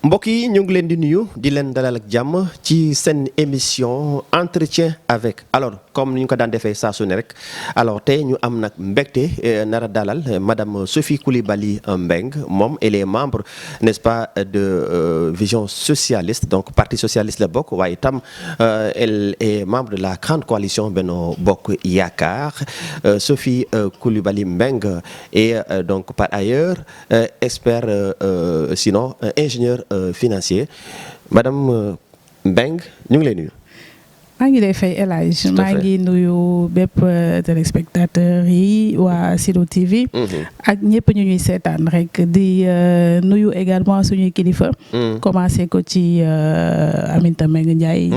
mbokk yi ñu ngi leen di nuyu di leen dalal ak jàmm ci seen émission entretien avec alors comme ni ñu ko daan defee saa su ne rek alors tey ñu am nag mbégte nara dalal madame Sophie Coulibaly Mbengue moom elle est membre n'est-ce pas de Vision Socialiste donc parti socialiste la bokk waaye itam elle est membre de la grande coalition Benno Bokk Yaakaar Sophie Coulibaly Mbengue et donc par ailleurs expert sinon ingénieur financier madame Mbengue ñu ngi lay nuyu. maa ngi lay fay El Hadj maa ngi nuyu bépp téléspectateur yi waa Sido TV. ak ñëpp ñu ñuy seetaan rek di nuyu également suñuy kilifa. commencé ko ci Aminata Mbengue Ndiaye.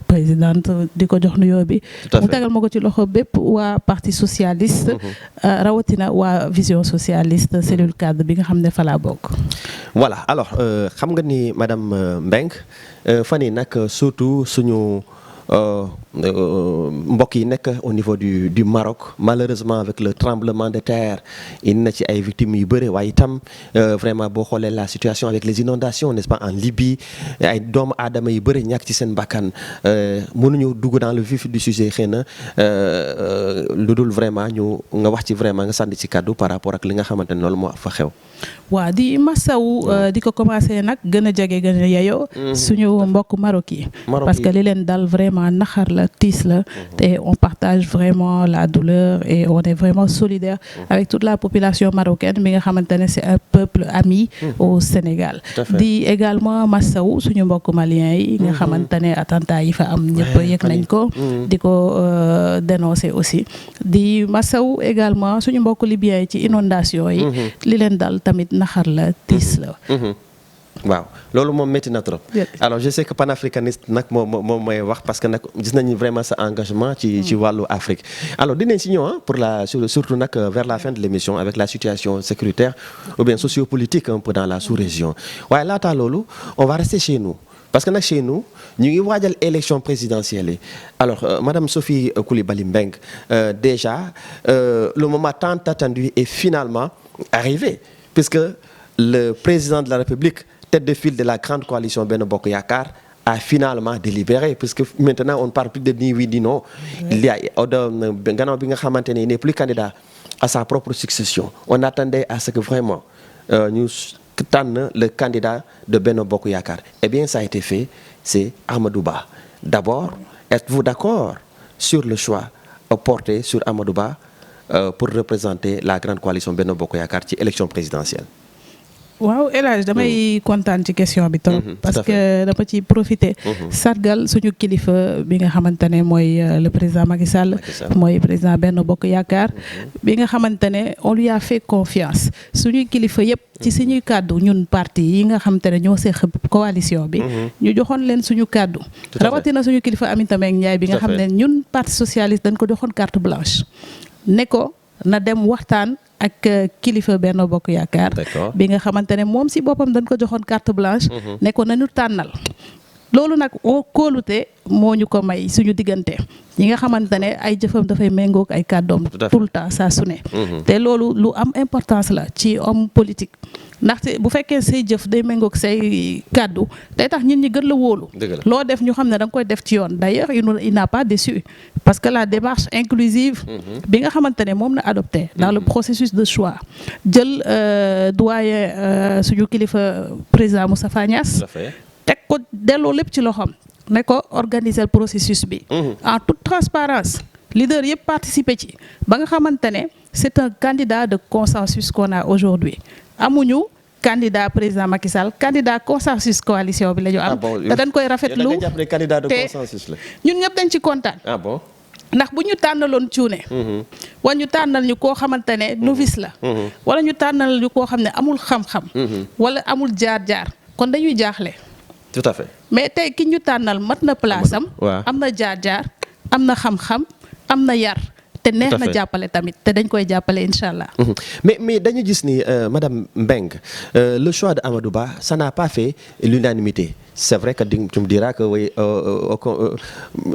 présidente di ko jox nuyoo bi. mu tegal ma ko ci loxo bépp waa parti socialiste. rawatina waa Vision Socialiste cellule cadre bi nga xam ne fa laa bokk. voilà alors xam nga ni madame Mbengue fan yii nag surtout suñu. mbokk yi nekk au niveau du Maroc malheureusement avec le tremblement de terre indi na ci ay victimes yu bëri waaye itam vraiment boo xoolee la situation avec les inondations n'est-ce pas en Libye ay doomu aadama yu bëri ñàkk ci seen bakkan mënuñu dugg dans le vif du sujet xëy na lu dul vraiment ñu nga wax ci vraiment nga sànni ci kàddu par rapport ak li nga xamante ne loolu moo fa xew. waaw di masawu di ko commencé nag gën a jege gën a yeyoo suñu mbokk Maroc yi parce que li leen dal vraiment naxar la tiis la te on partage vraiment la douleur et on est vraiment solidaire avec toute la population marocaine mi nga xamante ne c'est un peuple ami au Sénégal di également masawu suñu mbokk maliens yi nga xamante ne attentat yi fa am ñëpp yëg nañ ko di ko dénoncer aussi di masawu également suñu mbokk libyens yi ci inondation yi li leen dal tamit naxar la tiis la waaw loolu moom métti na trop alors je sais que panafricaniste nag moom mooy wax parce que nag gis nañu vraiment sa engagement ci wàllu Afrique alors dinañ si ñëw pour surtout nag vers la fin de l'émission avec la situation sécuritaire ou bien sociopolitique un peu dans la sous-région waaye laata loolu on va rester chez nous parce que nag chez nous ñu ngi waajal élection présidentielle yi alors madame Sophie Coulibaly Mbengue déjà le moment tant attendu est finalement arrivé puisque le président de la République tête de file de la grande coalition Benno Bokk Yaakaar a finalement délibéré puisque maintenant on ne parle plus de ni oui ni non il y a gannaaw bi nga xamante ne il n'est plus candidat à sa propre succession on attendait à ce que vraiment ñu tànn le candidat de Benno Bokk Yaakaar eh bien ça a été fait c'est Amadou Ba d'abord êtes-vous d'accord sur le choix porté sur Amadou Ba pour représenter la grande coalition Benno Bokk Yaakaar ci élection présidentielle. waaw El Hadj damay kontaan ci question bi trop parce que dama ci profiter sargal suñu kilifa bi nga xamante ne mooy le président Macky Sall mooy président Benno Bokk Yaakaar bi nga xamante ne on lui a fait confiance suñuy kilifa yëpp ci suñuy kàddu ñun parti yi nga xamante ne ñoo seq coalition bi ñu joxoon leen suñu kàddu rawatina suñu kilifa Aminata Mbengue Ndiaye bi nga xam ne ñun parti socialiste dañ ko joxoon carte blanche ne ko na dem waxtaan ak kilifa Benno Bokk Yaakaar bi nga xamante ne moom si boppam dañ ko joxoon carte blanche ne ko nañu tànnal loolu nag oo kóolute moo ñu ko may suñu diggante ñi nga xamante ne ay jëfam dafay méngoog ay kàddoom tout le temps saa su ne te loolu lu am importance la ci homme politique ndaxte bu fekkee say jëf day méngoog say kàddu day tax nit ñi gën la wóolu loo def ñu xam ne da nga koy def ci yoon d'ailleurs il n'a pas déçu parce que la démarche inclusive bi nga xamante ne moom na adopté dans le processus de choix jël doyen suñu kilifa président Moustapha Niasse teg ko delloo lépp ci loxoom ne ko organiser le processus bi en toute transparence leader yëpp participer ci ba nga xamante ne c'est un candidat de consensus qu'on a aujourd'hui amuñu candidat président Macky Sall candidat consensus coalition bi la ñu am te dañ koy rafetlu te ñun ñëpp dañ ci kontaan ndax bu ñu tànnaloon cuune wala ñu tànnal ñu koo xamante ne novice la wala ñu tànnal ñu koo xam ne amul xam-xam wala amul jaar-jaar kon dañuy jaaxle tout à fait mais tey ki ñu tànnal mat na place am na jaar-jaar am na xam-xam am na yar te neex na jàppale tamit te dañ koy jàppale incha allah. mais dañu gis ni madame Mbengue le choix de Amadou Ba ça n'a pas fait l'unanimité c'est vrai que tu me diras que oui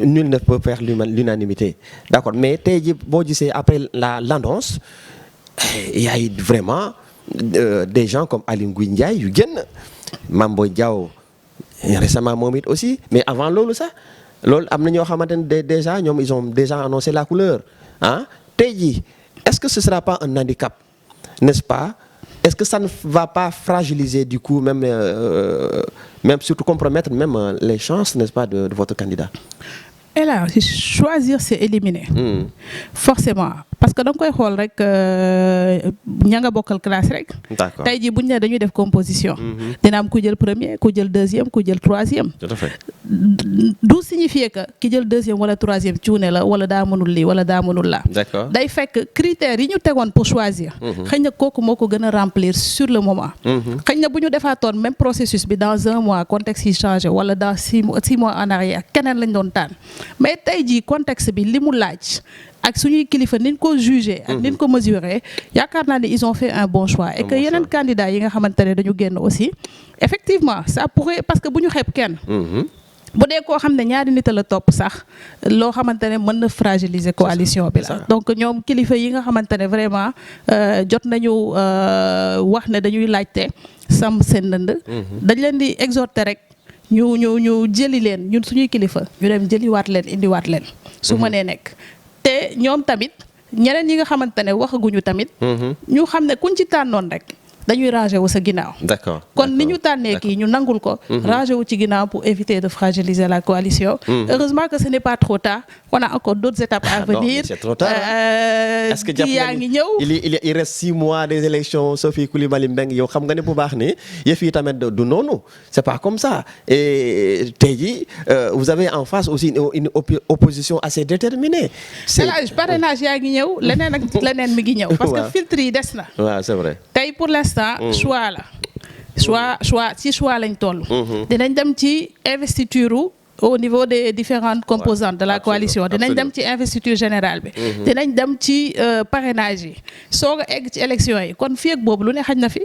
nul ne peut faire l'unanimité d'accord mais tey ji boo gisee après l'annonce il y a eu vraiment des gens comme Aly Ngouille Ndiaye yu génn Mame Boye Diao récemment moom it aussi mais avant loolu sax loolu am na ñoo xamante ne déjà ñoom ils ont déjà annoncé la couleur ah tey jii est-ce que ce sera pas un handicap n'est-ce pas? Est-ce que ça ne va pas fragiliser du coup même surtout compromettre même les chances, n'est-ce pas, de votre candidat? Et là, choisir c'est éliminer. Forcément. Parce que da nga koy xool rek ña nga bokkal classe rek. D'accord. Tey jii buñ ne dañuy def composition. dina am ku jël premier ku jël deuxième ku jël troisième. Tout à fait. du signifier que ki jël deuxième wala troisième cuune la wala daa mënul lii wala daa mënul laa. D'accord. day fekk critères yi ñu tegoon pour choisir. xëy na kooku moo ko gën a remplir sur le moment. xëy na bu ñu defaatoon même processus bi dans un mois contexte yi changé wala dans 6 mois en arrière keneen lañ doon tànn mais tey jii contexte bi li mu laaj. ak suñuy kilifa niñ ko jugé ak niñ ko mesuré yaakaar naa ne ils ont fait un bon choix et que yeneen candidats yi nga xamante ne dañu génn aussi effectivement ça pourrait parce que bu ñu xeeb kenn bu dee koo xam ne ñaari nit la topp sax loo xamante ne mën na fragiliser coalition bi la donc ñoom kilifa yi nga xamante ne vraiment jot nañu wax ne dañuy laajte sam seen ndënd dañ leen di exhorter rek ñu jëli leen ñun suñuy kilifa ñu dem jëliwaat leen indiwaat leen su mënee nekk te ñoom tamit ñeneen ñi nga xamante ne waxaguñu tamit. ñu xam ne kuñ ci tànnoon rek dañuy rangé wu sa ginnaaw. D'accord. kon ni ñu tànnee kii ñu nangul ko. rangé wu ci ginnaaw pour éviter de fragiliser la coalition. Heureusement que ce n'est pas trop tard on a encore d'autres étapes à venir. Non, c'est trop tard. Est-ce que kii yaa ngi ñëw. il reste 6 mois des élections Sophie Coulibaly Mbengue yow xam nga ne bu baax ni yëf yi tamit du noonu c'est pas comme ça et tey jii vous avez en face aussi une opposition assez déterminée. parrainage yaa ngi ñëw leneen ak leneen mi ngi ñëw. parce que filtre yi des na. waaw c'est vrai. tey pour l'instant choix la choix lañ toll. dinañ dem ci investiture au niveau des différentes composantes de la coalition dinañ dem ci investiture générale bi dinañ dem ci parrainage yi soog a egg ci élection yi kon fii ak boobu lu ne xaj na fi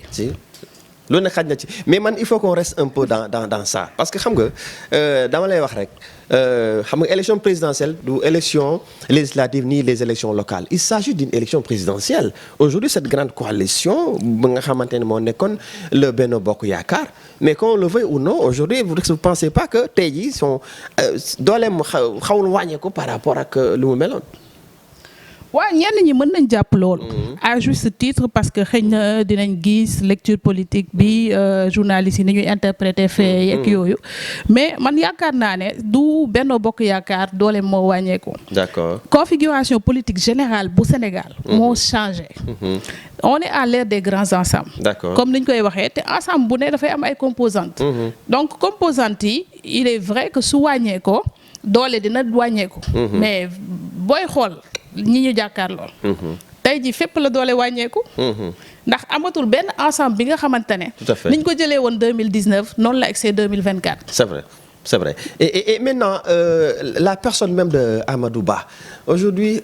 lu ne xaj na ci mais man il faut qu'on reste un peu dans ça parce que xam nga dama lay wax rek xam nga élection présidentielle du élection législative ni les élections locales il s'agit d'une élection présidentielle aujourd'hui cette grande coalition ba nga xamante ne moo nekkoon le Benno Bokk Yaakaar mais qu'on le veuille ou non aujourd'hui vous ne pensez pas que tey jii sont dooleem xawul wàññeeku par rapport ak lu mu meloon. waaw ñenn ñi mën nañ jàpp loolu à juste titre parce que xëy na dinañ gis lecture politique bi journalistes yi ni ñuy interpréter fait yeeg yooyu mais man yaakaar naa ne du Benno Bokk Yaakaar dooleem moo wàññeeku. D'accord. configuration politique générale bu Sénégal moo changé. on est à l'ère des grands ensembles. D'accord. comme ni ñu koy waxee te ensemble bu ne dafay am ay composantes. donc composantes yi il est vrai que su wàññeekoo doole dina wàññeeku. mais booy xool. ñi ñu jàkkaar lool tey ji fépp la doole wàññeeku ndax amatul benn ensemble bi nga xamante ne ni ñu ko jëlee woon 2019 noonu la egsee 2024 c'est vrai et maintenant la personne même de Amadou Ba aujourd'hui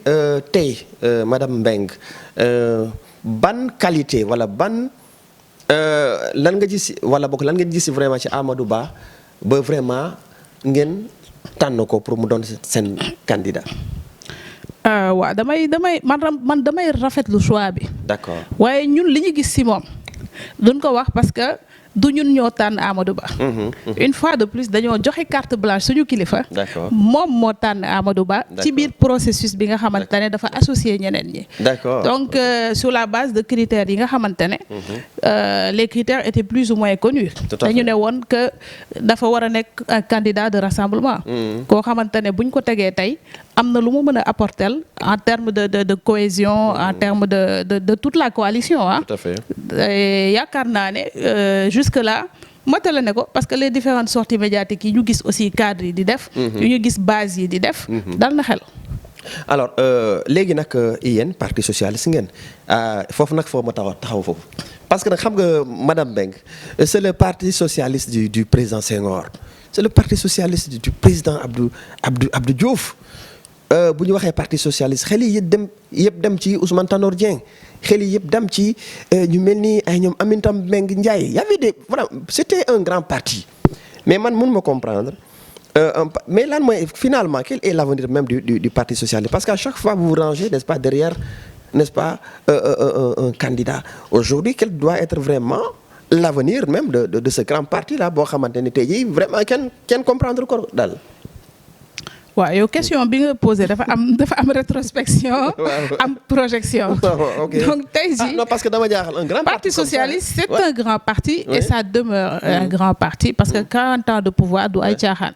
tey madame Mbengue ban qualité wala ban lan nga gis wala bokk lan ngeen gis vraiment ci Amadou Ba vraiment ngeen tànn ko pour mu doon seen candidat. waaw man damay rafetlu choix bi. D'accord. waaye ñun li ñu gis ci moom duñ ko wax parce que du ñun ñoo tànn Amadou Ba. une fois de plus dañoo joxe carte blanche suñu kilifa. D'accord. moom moo tànn Amadou Ba. ci biir processus bi nga xamante ne dafa associé ñeneen ñi. D'accord. donc sur la base de critères yi nga xamante ne. les critères étaient plus ou moins connus. dañu ne woon que dafa war a nekk un candidat de rassemblement. koo xamante ne buñ ko tegee tey am na lu mu mën a apporter en termes de cohésion en termes de toute la coalition ah. Tout à fait. yaakaar naa ne jusque là matale ne ko parce que les différentes sorties médiatiques yi ñu gis aussi cadres yi di def. yu ñu gis base yi di def. dal na xel. alors léegi nag yéen parti socialiste ngeen foofu nag foo ma taxaw foofu parce que nag xam nga madame Mbengue c'est le parti socialiste du président Senghor c'est le parti socialiste du président Abdou Diouf. bu ñu waxee parti socialiste xel yi yëpp dem ci Ousmane Tanor Dieng xel yi yëpp dem ci ñu mel ni ay ñoom Aminata Mbengue Ndiaye y avait voilà c'était un grand parti mais man mënuma comprendre mais lan mooy finalement quel est l'avenir même du parti socialiste parce qu'à chaque fois vous vous rangez n'est-ce pas derrière n'est-ce pas un candidat aujourd'hui quel doit être vraiment l'avenir même de ce grand parti là boo xamante ni tey jii vraiment kenn comprendre ko daal. waaw yow question bi nga posé dafa am rétrospection am projection. Donc tey jii non parce que dama jaaxal un grand parti socialiste c'est un grand parti et ça demeure un grand parti parce que 40 ans de pouvoir du ay caaxaan.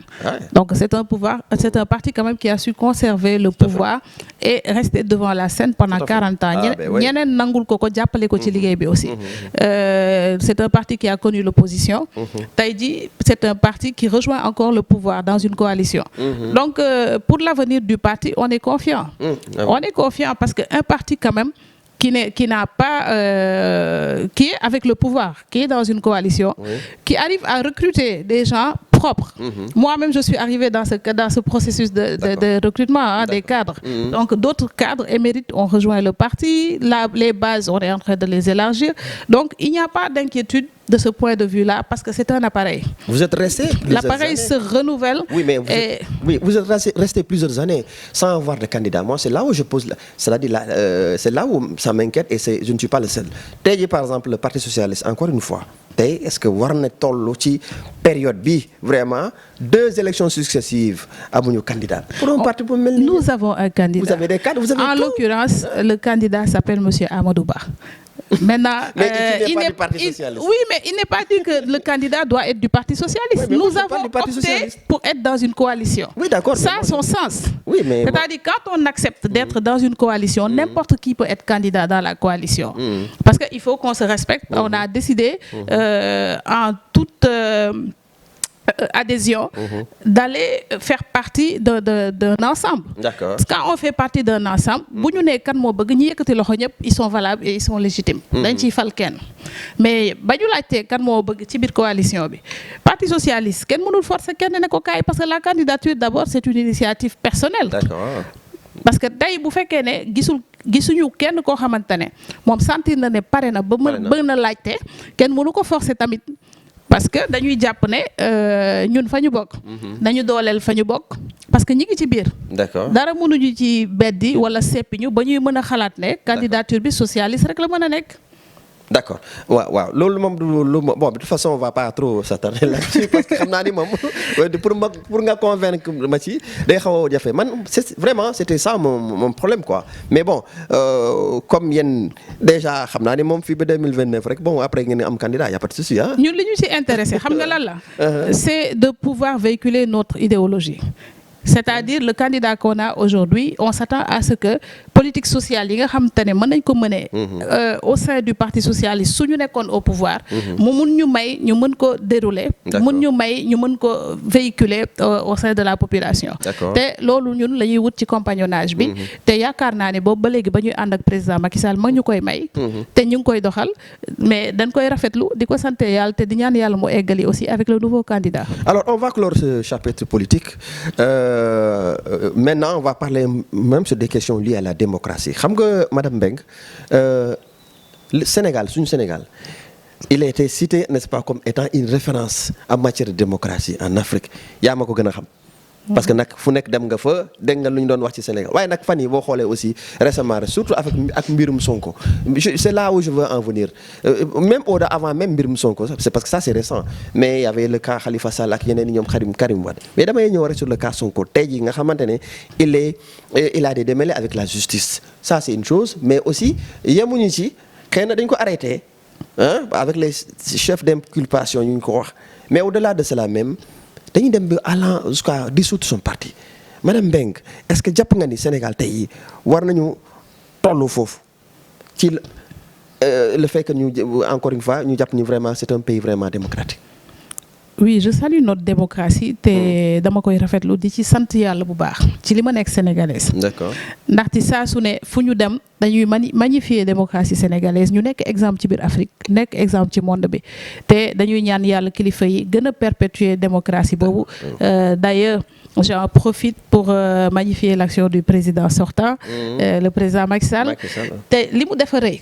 Donc c'est un parti quand même qui a su conserver le pouvoir et rester devant la scène pendant 40 ans. ñeneen nangul ko jàppale ko ci liggéey bi aussi. C'est un parti qui a connu l'opposition. Tey jii c'est un parti qui rejoint encore le pouvoir dans une coalition. Donc pour l'avenir du parti, on est confiant. On est confiant parce qu'un parti quand même qui n'a pas qui est avec le pouvoir, qui est dans une coalition, qui arrive à recruter des gens propres. Moi-même, je suis arrivée dans ce processus de recrutement des cadres. Donc d'autres cadres émérites ont rejoint le parti. Les bases, on est en train de les élargir. Donc il n'y a pas d'inquiétude de ce point de vue-là parce que c'est un appareil. Vous êtes resté l'appareil se renouvelle. Oui, mais vous êtes resté plusieurs années sans avoir de candidat. Moi, c'est là où je pose, c'est-à-dire c'est là où ça m'inquiète et je ne suis pas le seul. Tey jii par exemple le Parti socialiste, encore une fois, tey est-ce que war na toll ci période bi vraiment 2 élections successives amuñu candidat. Pour un parti bu mel ni nous avons un candidat. Vous avez des cadres, vous avez en tout. L'occurrence, le candidat s'appelle monsieur Amadou Ba. Maintenant, il n'est pas du Parti socialiste. Oui, mais il n'est pas dit que le candidat doit être du Parti socialiste. Oui, nous avons opté pour être dans une coalition. Oui, d'accord. Ça a son sens. Oui, mais c'est-à-dire quand on accepte d'être dans une coalition, n'importe qui peut être candidat dans la coalition. Parce qu'il faut qu'on se respecte. On a décidé en toute adhésion d'aller faire partie d'un ensemble. D'accord. Parce que quand on fait partie d'un ensemble, bu ñu nee kan moo bëgg ñi yëkkati loxo ñëpp ils sont valables et ils sont légitimes. dañ ciy fal kenn mais ba ñu laajtee kan moo bëgg ci biir coalition bi parti socialiste kenn mënul forcer kenn ne ko kaay parce que la candidature d'abord c'est une initiative personnelle. D'accord. Parce que tey bu fekkee ne gisuñu kenn koo xamante ne moom sentir na ne pare na ba bëgg na laajte kenn mënu ko forcer tamit. Parce que dañuy jàpp ne ñun fa ñu bokk. nañu dooleel fa ñu bokk parce que ñi ngi ci biir. D'accord. dara mënuñu ci beddi wala seppi ñu ba ñuy mën a xalaat ne candidature bi socialiste rek la mën a nekk. D'accord waaw loolu moom bon de toute façon on va pas trop s'attarder là-dessus parce que xam naa ni moom pour nga convaincre ma ci day xaw a jafe man vraiment c'était ça mon problème quoi mais bon comme yéen déjà xam naa ni moom fii ba 2029 rek bon après ngeen am candidat y a pas de souci ah. ñun li ñu ci intéressé xam nga lan la. c'est de pouvoir véhiculer notre idéologie. C'est-à-dire le candidat qu'on a aujourd'hui, on s'attend à ce que politique sociale yi nga xam te ne mën nañ ko mener au sein du Parti socialiste su ñu nekkoon au pouvoir mu mun ñu may ñu mën ko dérouler mun ñu may ñu mën ko véhiculer au sein de la population te loolu ñun la ñuy wut ci compagnonnage bi te yaakaar naa ne boobu ba léegi ba ñuy ànd ak président Macky Sall ma ñu koy may te ñu ngi koy doxal mais dañ koy rafetlu di ko sant yàlla te di ñaan yàlla mu eggali aussi avec le nouveau candidat. Alors on va clore ce chapitre politique. Maintenant on va parler même sur des questions liées à la démocratie xam nga madame Mbengue le Sénégal suñu Sénégal il a été cité n'est-ce pas comme étant une référence en matière de démocratie en Afrique yaa ma ko gën a xam. parce que nag fu nekk dem nga fa dégg nga lu ñu doon wax ci Sénégal waaye nag fan yi boo xoolee aussi récemment surtout ak mbirum Sonko c'est là où je veux en venir même avant même mbirum Sonko c'est parce que ça c'est récent mais il y avait le cas Khalifa Sall ak yeneen ñoom Karim Wade mais damay ñëw rek sur le cas Sonko tey jii nga xamante ne il a des démêlés avec la justice ça c'est une chose mais aussi yemuñu ci xëy na dañ ko arrêté avec les chefs d'inculpation yu ñu ko wax mais au-delà de cela même dañuy dem ba allant jusqu'à dissoudre son parti madame Mbengue est-ce que jàpp nga ni Sénégal tey war nañu tollu foofu ci le fait que ñu encore une fois ñu jàpp ni vraiment c'est un pays vraiment démocratique. Oui, je salue notre démocratie te dama koy rafetlu di ci sant yàlla bu baax ci li ma nekk sénégalaise. D'accord. ndaxte saa su ne fu ñu dem dañuy magnifier démocratie sénégalaise ñu nekk exemple ci biir Afrique nekk exemple ci monde bi te dañuy ñaan yàlla kilifa yi gën a perpétuer démocratie boobu. D'ailleurs j'en profite pour pour magnifier l'action du président sortant, le président Macky Sall. te li mu dafa rëy.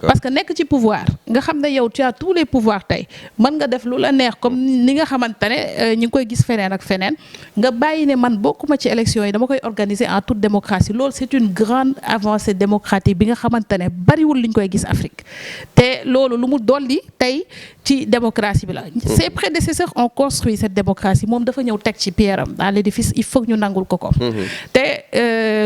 parce que nekk ci pouvoir nga xam ne yow tu as tous les pouvoirs tey mën nga def lu la neex comme ni nga xamante ne ñu ngi koy gis feneen ak feneen nga bàyyi ne man bokkuma ci élection yi dama koy organiser en toute démocratie loolu c'est une grande avancée démocratique bi nga xamante ne bariwul li ñu koy gis Afrique te loolu lu mu dolli tey ci démocratie bi la. ses prédécesseurs ont construit cette démocratie moom dafa ñëw teg ci pierre am dans l'édifice il faut que ñu nangul ko te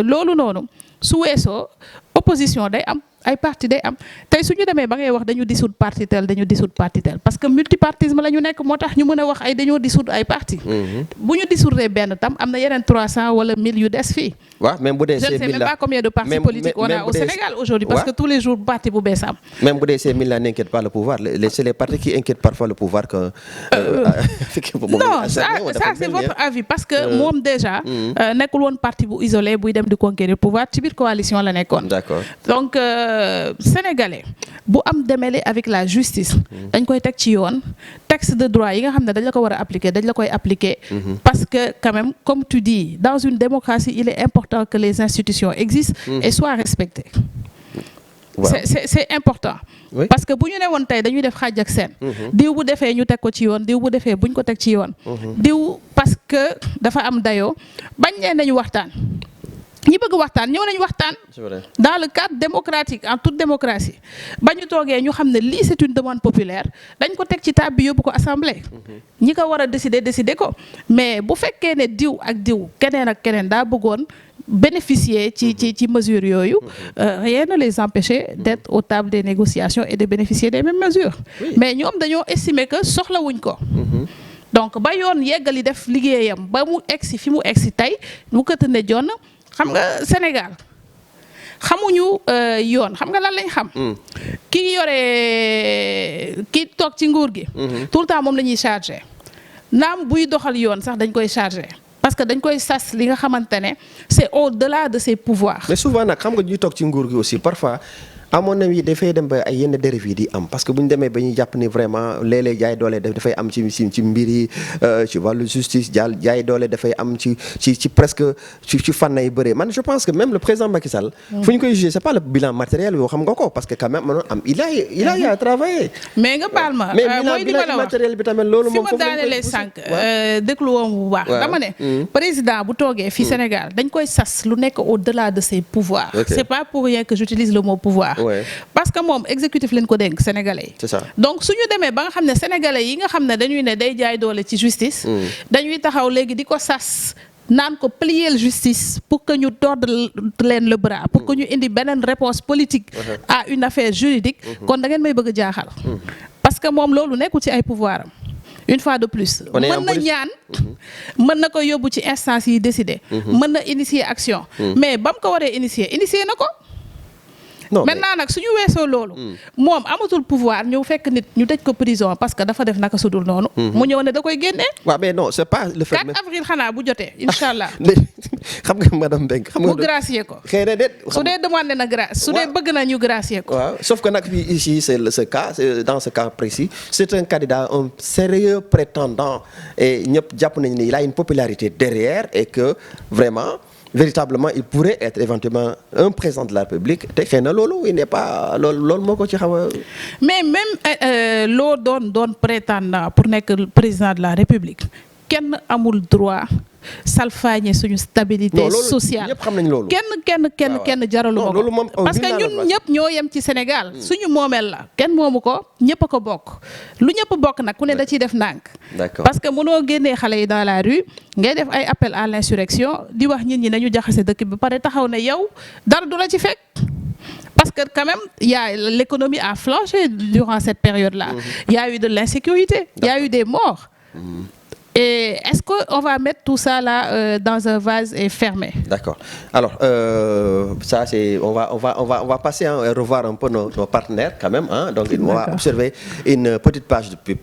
loolu noonu su weesoo opposition day am. ay parti day am tey su ñu demee ba ngay wax dañu dissoudre parti tel parce que multipartisme la ñu nekk moo tax ñu mën a wax ay dañoo dissoudre ay parti bu ñu dissoudre benn tam am na yeneen 300 wala 1000 yu des fii. waaw même bu dee je ne sais même pas combien de partis politiques on a au Sénégal aujourd'hui parce que tous les jours parti bu bees am. même bu dee ces 1000 là n'inquiètent pas le pouvoir c'est les partis qui inquiètent parfois le pouvoir que. non ça c'est votre avis parce que moom déjà. nekkul woon parti bu isolé buy dem di conquérir pouvoir ci biir coalition la nekkoon. d'accord donc. Sénégalais bu am démêlé avec la justice dañ koy teg ci yoon texte de droit yi nga xam ne dañ la ko war a appliquer dañ la koy appliquer parce que quand même comme tu dis dans une démocratie il est important que les institutions existent et soient respectées. c'est important. Oui. parce que bu ñu ne woon tey dañuy def xaaj ak seen. diw bu defee ñu teg ko ci yoon diw bu defee buñ ko teg ci yoon. diw parce que dafa am dayoo bañ leen nañu waxtaan. ñi bëgg waxtaan ñëw nañu waxtaan dans le cadre démocratique en toute démocratie ba ñu toogee ñu xam ne lii c'est une demande populaire dañ ko teg ci table bi yóbbu ko assemblée ñi ko war a décider ko mais bu fekkee ne diw ak diw keneen ak keneen daa bëggoon bénéficier ci mesures yooyu rien ne les empêchait d'être aux tables des négociations et de bénéficier des mêmes mesures mais ñoom dañoo estimer que soxlawuñ ko donc ba yoon yeggali def liggéeyam ba mu egsi fi mu egsi tey mu këtt ne jonn xam nga Sénégal xamuñu yoon xam nga lan lañ xam. ki toog ci nguur gi. tout le temps moom la ñuy chargé naam buy doxal yoon sax dañ koy chargé parce que dañ koy sas li nga xamante ne c'est au-delà de ses pouvoirs. mais souvent nag xam nga ñuy toog ci nguur gi aussi parfois. à mon avis dafay dem ba ay yenn dérives yi di am parce que bu ñu demee ba ñuy jàpp ni vraiment léeg-léeg jaay doole dafay am ci mbir yi ci wàllu justice jaay doole dafay am ci presque ci fànn yi bëree man je pense que même le président Macky Sall. fu ñu koy juger c'est pas le bilan matériel yoo xam nga ko parce que quand même mënoon am il a travaillé. mais nga baal ma mooy bilan matériel bi tamit loolu moom foofu lañ koy daanelee sànq déglu woon bu baax. dama ne président bu toogee fii Sénégal dañ koy sas lu nekk au-delà de ses pouvoirs. c'est pas pour rien que j'utilise le mot pouvoir. parce que moom exécutif leen ko dénk sénégalais yi. c'est ça donc suñu demee ba nga xam ne sénégalais yi nga xam ne dañuy ne day jaay doole ci justice. dañuy taxaw léegi di ko sas naan ko plier justice pour que ñu tordre leen le bras pour que ñu indi beneen réponse politique à une affaire juridique kon da ngeen may bëgg a jaaxal. parce que moom loolu nekkul ci ay pouvoir am. une fois de plus mën na ñaan mën na ko yóbbu ci instance yi décider. mën na initier action. mais ba mu ko waree initier na ko. maintenant nag suñu weesoo loolu moom amatul pouvoir ñëw fekk nit ñu tëj ko prison parce que dafa def naka sudul noonu mu ñëw ne da koy génnee waaw mais non c'est pas le fait 4 avril xanaa bu jotee inshallah xam nga madame Mbengue xam nga mu gracier ko xëy na déet su dee demandé na grâce su dee bëgg na ñu gracier ko waaw sauf que nag fii ici c'est ce cas dans ce cas précis c'est un candidat un sérieux prétendant et ñëpp jàpp nañu ni il a une popularité derrière et que vraiment véritablement il pourrait être éventuellement un président de la République te xëy na loolu il n'est pas loolu moo ko ci xaw a. mais même loo doon prétendant pour nekk président de la République kenn amul droit salfaañe suñu stabilité sociale. ñëpp xam nañ loolu. kenn jaralu ma ko parce que ñun ñëpp ñoo yem ci Sénégal suñu moomeel la kenn moomu ko ñëpp a ko bokk lu ñëpp bokk nag ku ne da ciy def ndànk. parce que mënoo génnee xale yi dans la rue ngay def ay appel à l'insurrection di wax nit ñi nañu jaxase dëkk bi pare taxaw ne yow dara du la ci fekk. parce que quand même l'économie a flanché durant cette période-là. Il y a eu de l'insécurité, il y a eu des morts. Et est-ce qu'on va mettre tout ça là dans un vase et fermé? D'accord. Alors ça c'est on va passer et revoir un peu nos partenaires quand même hein. Donc on va observer une petite page de pub.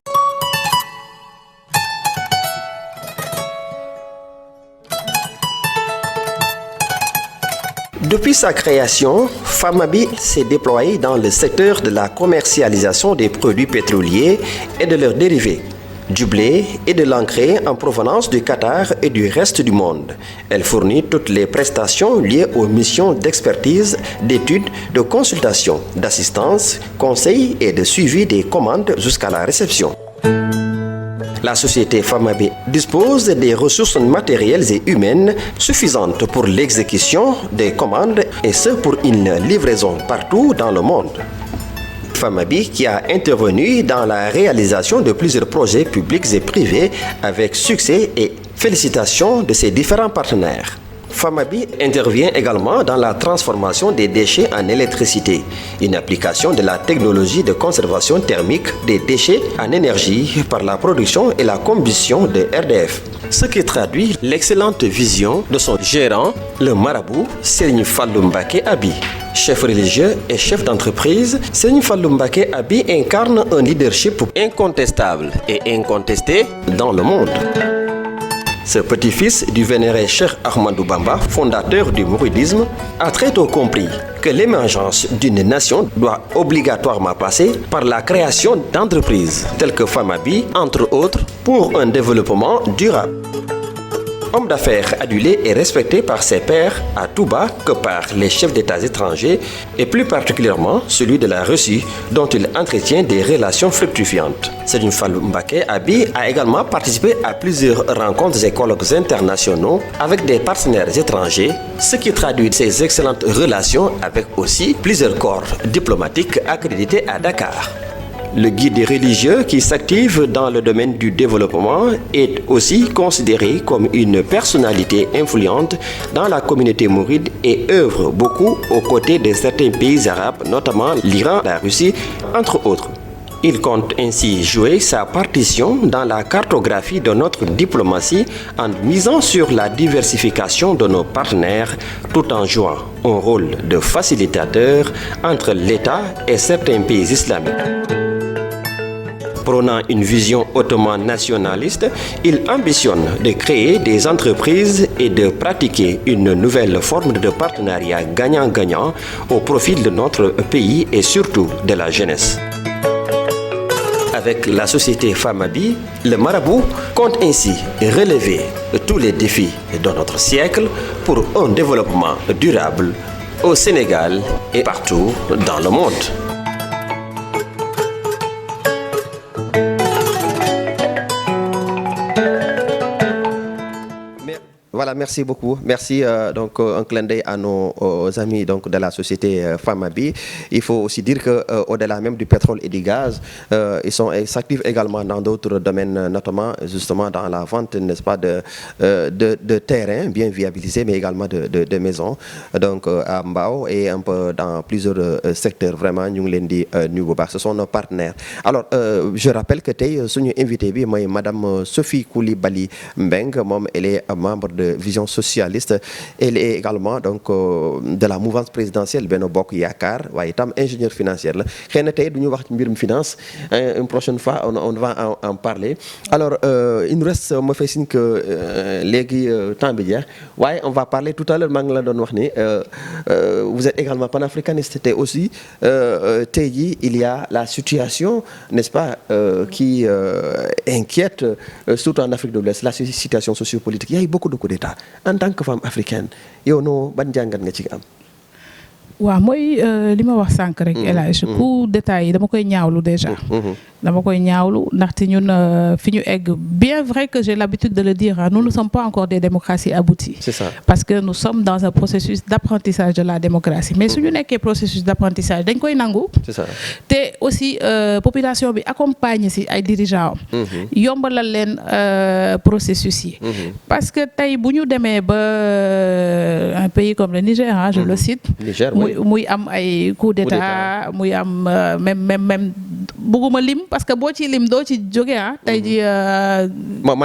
Depuis sa création, Famabi s'est déployée dans le secteur de la commercialisation des produits pétroliers et de leurs dérivés. du blé et de l'engrais en provenance du Qatar et du reste du monde. Elle fournit toutes les prestations liées aux missions d'expertise, d'études, de consultation, d'assistance, conseil et de suivi des commandes jusqu'à la réception. La société Famabé dispose des ressources matérielles et humaines suffisantes pour l'exécution des commandes et ce pour une livraison partout dans le monde. Famabé qui a intervenu dans la réalisation de plusieurs projets publics et privés avec succès et félicitations de ses différents partenaires. Famabé intervient également dans la transformation des déchets en électricité, une application de la technologie de conservation thermique des déchets en énergie par la production et la combustion de RDF. Ce qui traduit l'excellente vision de son gérant, le marabout Serigne Fallou Mbacké Abi. Chef religieux et chef d'entreprise, Serigne Fallou Mbacké Abi incarne un leadership incontestable et incontesté dans le monde. Ce petit-fils du vénéré Cheikh Ahmadou Bamba, fondateur du mouridisme, a très tôt compris que l'émergence d'une nation doit obligatoirement passer par la création d'entreprises telles que Famabé, entre autres, pour un développement durable. Homme d'affaires adulé et respecté par ses pairs à Touba que par les chefs d'État étrangers et plus particulièrement celui de la Russie dont il entretient des relations fructifiantes. Serigne Fallou Mbacké Abi a également participé à plusieurs rencontres et colloques internationaux avec des partenaires étrangers, ce qui traduit ses excellentes relations avec aussi plusieurs corps diplomatiques accrédités à Dakar. Le guide religieux qui s'active dans le domaine du développement est aussi considéré comme une personnalité influente dans la communauté mouride et œuvre beaucoup aux côtés de certains pays arabes, notamment l'Iran, la Russie, entre autres. Il compte ainsi jouer sa partition dans la cartographie de notre diplomatie en misant sur la diversification de nos partenaires tout en jouant un rôle de facilitateur entre l'État et certains pays islamiques. Prônant une vision hautement nationaliste, il ambitionne de créer des entreprises et de pratiquer une nouvelle forme de partenariat gagnant-gagnant au profit de notre pays et surtout de la jeunesse. Avec la société Famabé, le marabout compte ainsi relever tous les défis de notre siècle pour un développement durable au Sénégal et partout dans le monde. Voilà, merci beaucoup. Merci donc un clin d'œil à nos amis donc de la société Famabé. Il faut aussi dire que au-delà même du pétrole et du gaz, ils s'activent également dans d'autres domaines, notamment justement dans la vente, n'est-ce pas, de terrains bien viabilisés, mais également de maisons. Donc à Mbao et un peu dans plusieurs secteurs vraiment ñu ngi leen di nuyu bu baax. Ce sont nos partenaires. Alors je rappelle que tey suñu invité bi mooy madame Sophie Coulibaly Mbeng, moom elle est membre de Vision socialiste. Elle est également donc de la mouvance présidentielle Benno Bokk Yaakaar, waaye itam ingénieur financière la. Xëy na tey du ñu wax ci mbirum finance, une prochaine fois on va en parler. Alors il nous reste ma fay signe que léegi temps bi jeex, waaye on va parler tout à l'heure. Maa ngi la doon wax ni vous êtes également panafricaniste te aussi tey jii il y a la situation, n'est-ce pas, qui inquiète surtout en Afrique de l'Ouest, la situation sociopolitique. Il y a eu beaucoup de coups d'État. En tant que femme africaine yow noo ban jàngat nga ci am? waaw mooy li ma wax sànq rek El Hadj coup d'état yi dama koy ñaawlu déjà. Dama koy ñaawlu ndaxte ñun fi ñu egg, bien vrai que j'ai l'habitude de le dire, nous ne sommes pas encore des démocraties abouties. C'est ça. Parce que nous sommes dans un processus d'apprentissage de la démocratie. Mais suñu nekkee processus d'apprentissage dañ koy nangu. C'est ça. te aussi population bi accompagne si ay dirigeants yombalal leen processus yi. Parce que tey bu ñu demee ba un pays comme le Niger, je le cite, muy am ay coup d'état, muy am même bëgguma lim parce que boo ci lim doo ci jóge tey ji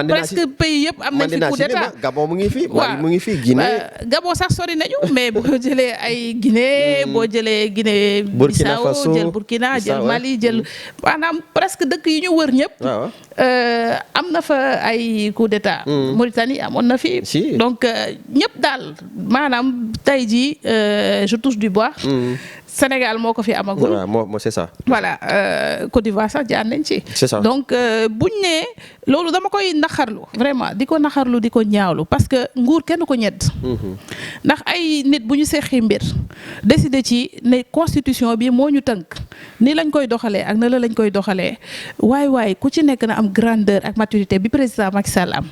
presque pays yëpp am nañ fi coup d'état. Gabon mu ngi fi, Mali mu ngi fi, Guinée. Gabon sax sori nañu, mais boo jëlee ay Guinée, boo jëlee Guinée Bissau, jël Burkina, jël Mali, jël maanaam presque dëkk yi ñu wër ñëpp am na fa ay coup d'état. Mauritanie amoon na fi. Donc ñëpp daal maanaam tey ji je touche du bois. Sénégal moo ko fi amagul. waaw c'est ça. voilà Côte d'Ivoire sax jaar nañ ci. c'est ça. donc buñ ne loolu dama koy naxarlu vraiment di ko naxarlu di ko ñaawlu parce que nguur kenn ko ñedd. ndax ay nit bu ñu seqi mbir décider ci ne constitution bi moo ñu tënk ni lañ koy doxalee ak na la lañ koy doxalee waaye ku ci nekk na am grandeur ak maturité bi président Macky Sall am.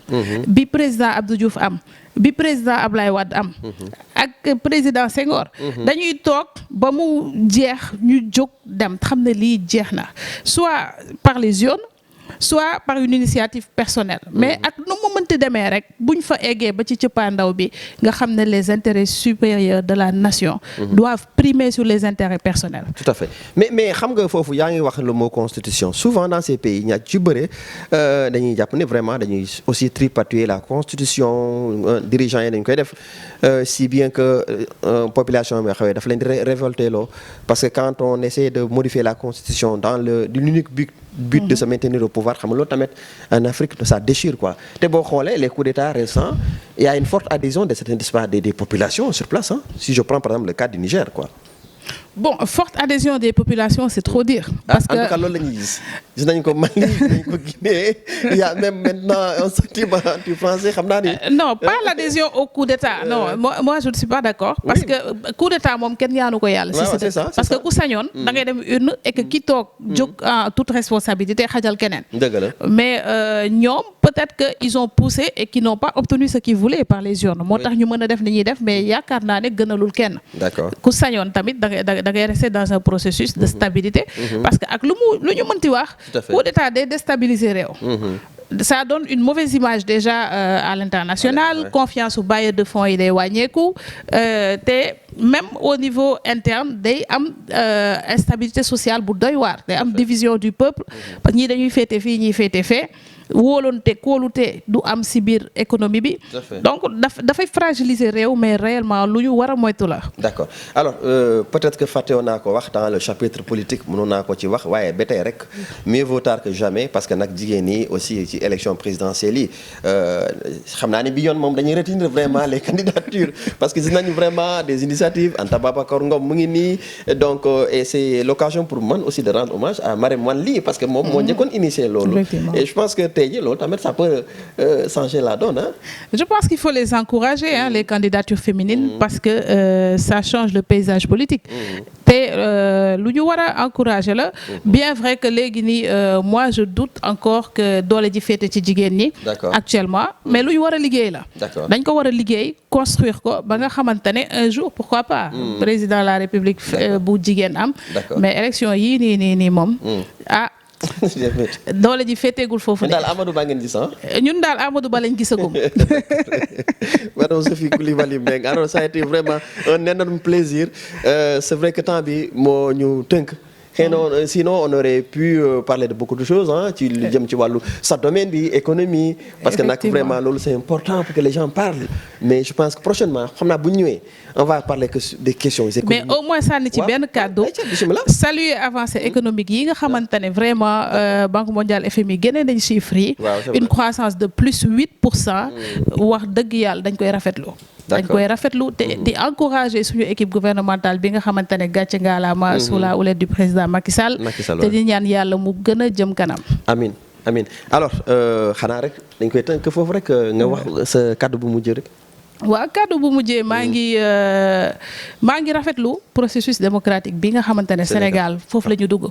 bi président Abdou Diouf am. bi président Ablaye Wade am. ak président Senghor. dañuy toog ba mu jeex ñu jóg dem xam ne lii jeex na soit par les urnes soit par une initiative personnelle. mais ak nu mu mënti demee rek buñ fa eggee ba ci cëppaandaw bi nga xam ne les intérêts supérieurs de la nation. doivent primer sur les intérêts personnels. tout à fait mais xam nga foofu yaa ngi wax le mot constitution souvent dans ces pays ña ci bëre dañuy jàpp ne vraiment dañuy aussi tripatouiller la constitution dirigeants yi dañ koy def si bien que population bi xawee dafa leen di révolter loo parce que quand on essaie de modifier la constitution dans l'unique but de se maintenir au pouvoir xam nga loolu tamit en Afrique ça déchire quoi te boo xoolee les coups d'état récents il y a une forte adhésion de certaines des populations sur place si je prends par exemple le cas du Niger quoi. Bon, forte adhésion des populations, c'est trop dire. Parce que... En tout cas, loolu la ñuy gis nañ ko Mali nañ ko Guinée il y a même maintenant un sentiment anti-français xam naa ni. Non, pas l'adhésion au coup d'État. Non, moi je ne suis pas d'accord. Parce que coup d'État moom kenn ñaanu ko yàlla. c'est ça parce que ku sañoon da ngay dem urne et que ki toog jóg en toute responsabilité xajal keneen. dëgg la mais ñoom peut-être que ils ont poussé et qu'ils n'ont pas obtenu ce qu'ils voulaient par les urnes. moo tax ñu mën a def ni ñuy def mais yaakaar naa ne gënalul kenn. D'accord. ku sañoon tamit da ngay rester dans un processus de stabilité. parce que ak lu ñu mënti wax. coup d'état day déstabiliser réew. Ça donne une mauvaise image déjà à l'international. Confiance au bailleur de fonds yi day wàññeeku te même au niveau interne day am instabilité sociale bu doy waar day am division du peuple parce que ñii dañuy féete fii ñii féete fee wóolonte kóolute du am si biir économie bi. donc dafay fragiliser réew mais réellement lu ñu war a moytu la. d'accord alors peut-être que fàttewoon naa ko wax dans le chapitre politique mënoon naa ko ci wax waaye ba tey rek mieux vaut tard que jamais parce que nag jigéen ñi aussi ci élection présidentielle yi xam naa ni bi yoon moom dañuy retenir vraiment les candidatures parce que gis nañu vraiment des initiatives Anta Babacar Ngom mu ngi nii donc et c'est l'occasion pour man aussi de rendre hommage à Marème Wane Ly parce que moom moo njëkkoon initier loolu. Et je pense que tey jii loolu tamit ça peut changer la donne hein. Je pense qu'il faut les encourager les candidatures féminines parce que ça change le paysage politique. te lu ñu war a encourager la. bien vrai que léegi nii moi je doute encore que doole ji féete ci jigéen ñi. actuellement mais lu ñu war a liggéey la. dañ ko war a liggéey construire ko ba nga xamante ne un jour pourquoi pas. président de la République bu jigéen am. mais élection yii nii moom doole ji féeteegul foofu. daal Amadou Ba ngeen gis ñun daal Amadou Ba lañ gisagum. madame Sophie Coulibaly Mbengue alors ça a été vraiment un énorme plaisir c'est vrai que temps bi moo ñu tënk. Sinon on aurait pu parler de beaucoup de choses ci lu jëm ci wàllu sa domaine bi économie parce que nag vraiment loolu c'est important pour que les gens parlent mais je pense que prochainement xam naa bu ñu ñëwee on va parler que des questions économiques. mais au moins sànni ci benn kàddu saluer avancée économique yi nga xamante ne vraiment Banque mondiale FMI génne nañ chiffres yi une croissance de plus 8% wax dëgg yàlla dañ koy rafetlu. dañ koy rafetlu te di encourager suñu équipe gouvernementale bi nga xamante ne gàcce ngaalaama sous la houlette du président Macky Sall te di ñaan yàlla mu gën a jëm kanam. Amin alors xanaa rek dañ koy tënk foofu rek nga wax sa kàddu bu mujj rek. waaw kàddu bu mujjee maa ngi rafetlu processus démocratique bi nga xamante ne Sénégal foofu la ñu dugg.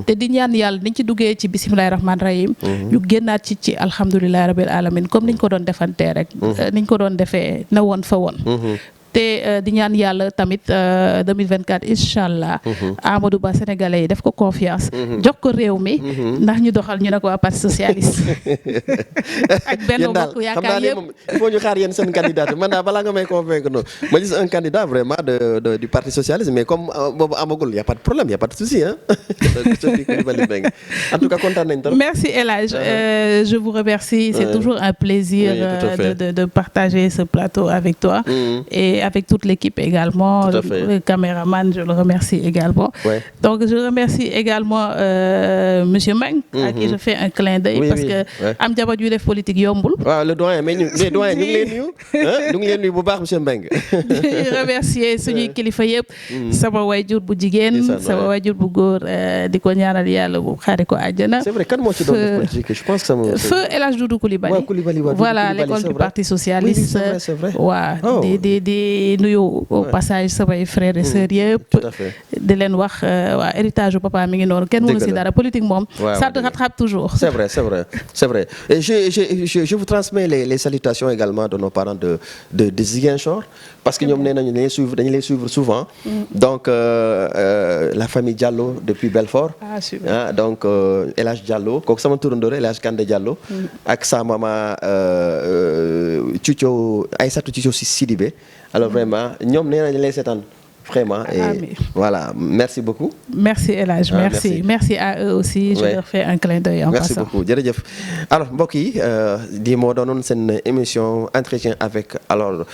te di ñaan yàlla niñ ci duggee ci bisimilahi rahmaani rahim. ñu génnaat ci alhamdulilahi rabil alamin comme niñ ko doon defantee rek. niñ ko doon defee na woon fa woon. te di ñaan yàlla tamit 2024 incha allah. Amadou Ba sénégalais yi def ko confiance. jox ko réew mi. ndax ñu doxal ñu ne ko waa parti socialiste. ak benn bokk yaakaar yëpp il faut ñu xaar yéen seen candidat man daal balaa nga may convaincre non ma gis un candidat vraiment du parti socialiste mais comme boobu amagul y a pas de problème y a pas de souci hein. En tout cas kontaan nañ trop. Merci El Hadj je vous remercie c'est toujours un plaisir de partager ce plateau avec toi et et avec toute l'équipe également. Le caméraman, je le remercie également. Ouais. Donc je remercie également monsieur Meng, à qui je fais un clin d'œil parce que am jabar ju def politique yombul. waaw le doyen mais les doyens ñu ngi leen nuyu ñu ngi leen nuyu bu baax monsieur Meng. di remercier suñuy kilifa yëpp. sama wayjur bu jigéen sama wayjur bu góor di ko ñaanal yàlla bu xaari ko àjjana. C'est vrai kan moo ci doon def politique je pense que sama. Feu El Hadj Doudou Coulibaly. Voilà l'école du parti socialiste. Oui, c'est vrai. waaw di nuyu au passage samay frères et sœurs yëpp. Tout à fait. di leen wax waa héritage bu papa mi ngi noonu kenn mënu si dara politique moom. ça te rattrape toujours. C'est vrai. Et je vous transmets les salutations également de nos parents de Ziguinchor parce que ñoom nee nañu dañu lay suivre souvent. Donc la famille Diallo depuis Belfort. Ah super. Donc El Hadj Diallo kooku sama turandoo El Hadj Kande Diallo. ak sa maman Aïssatou Thio Sidibé. Alors vraiment ñoom nee nañu lay seetaan. Vraiment et voilà merci beaucoup. Merci El Hadj merci à eux aussi. Je leur fais un clin d'œil en passant. Merci beaucoup jërëjëf. Alors mbokk yi di moo doonoon seen émission entretien avec alors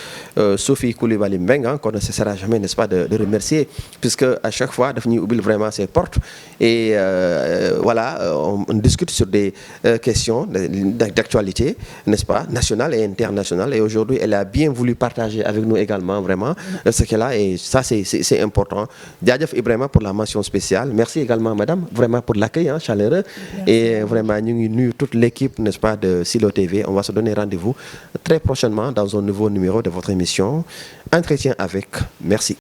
Sophie Coulibaly Mbengue qu'on ne cessera jamais n'est-ce pas de remercier puisque à chaque fois daf ñuy ubbil vraiment ses portes et voilà on discute sur des questions d'actualité n'est-ce pas nationale et internationale et aujourd'hui elle a bien voulu partager avec nous également vraiment ce qu'elle a et ça c'est important. Jaajëf Ibrahima pour la mention spéciale. Merci également madame vraiment pour l'accueil chaleureux. Merci. Et vraiment ñu ngi nuyu toute l'équipe n'est-ce pas de Silo TV. On va se donner rendez-vous très prochainement dans un nouveau numéro de votre émission Entretien avec. Merci.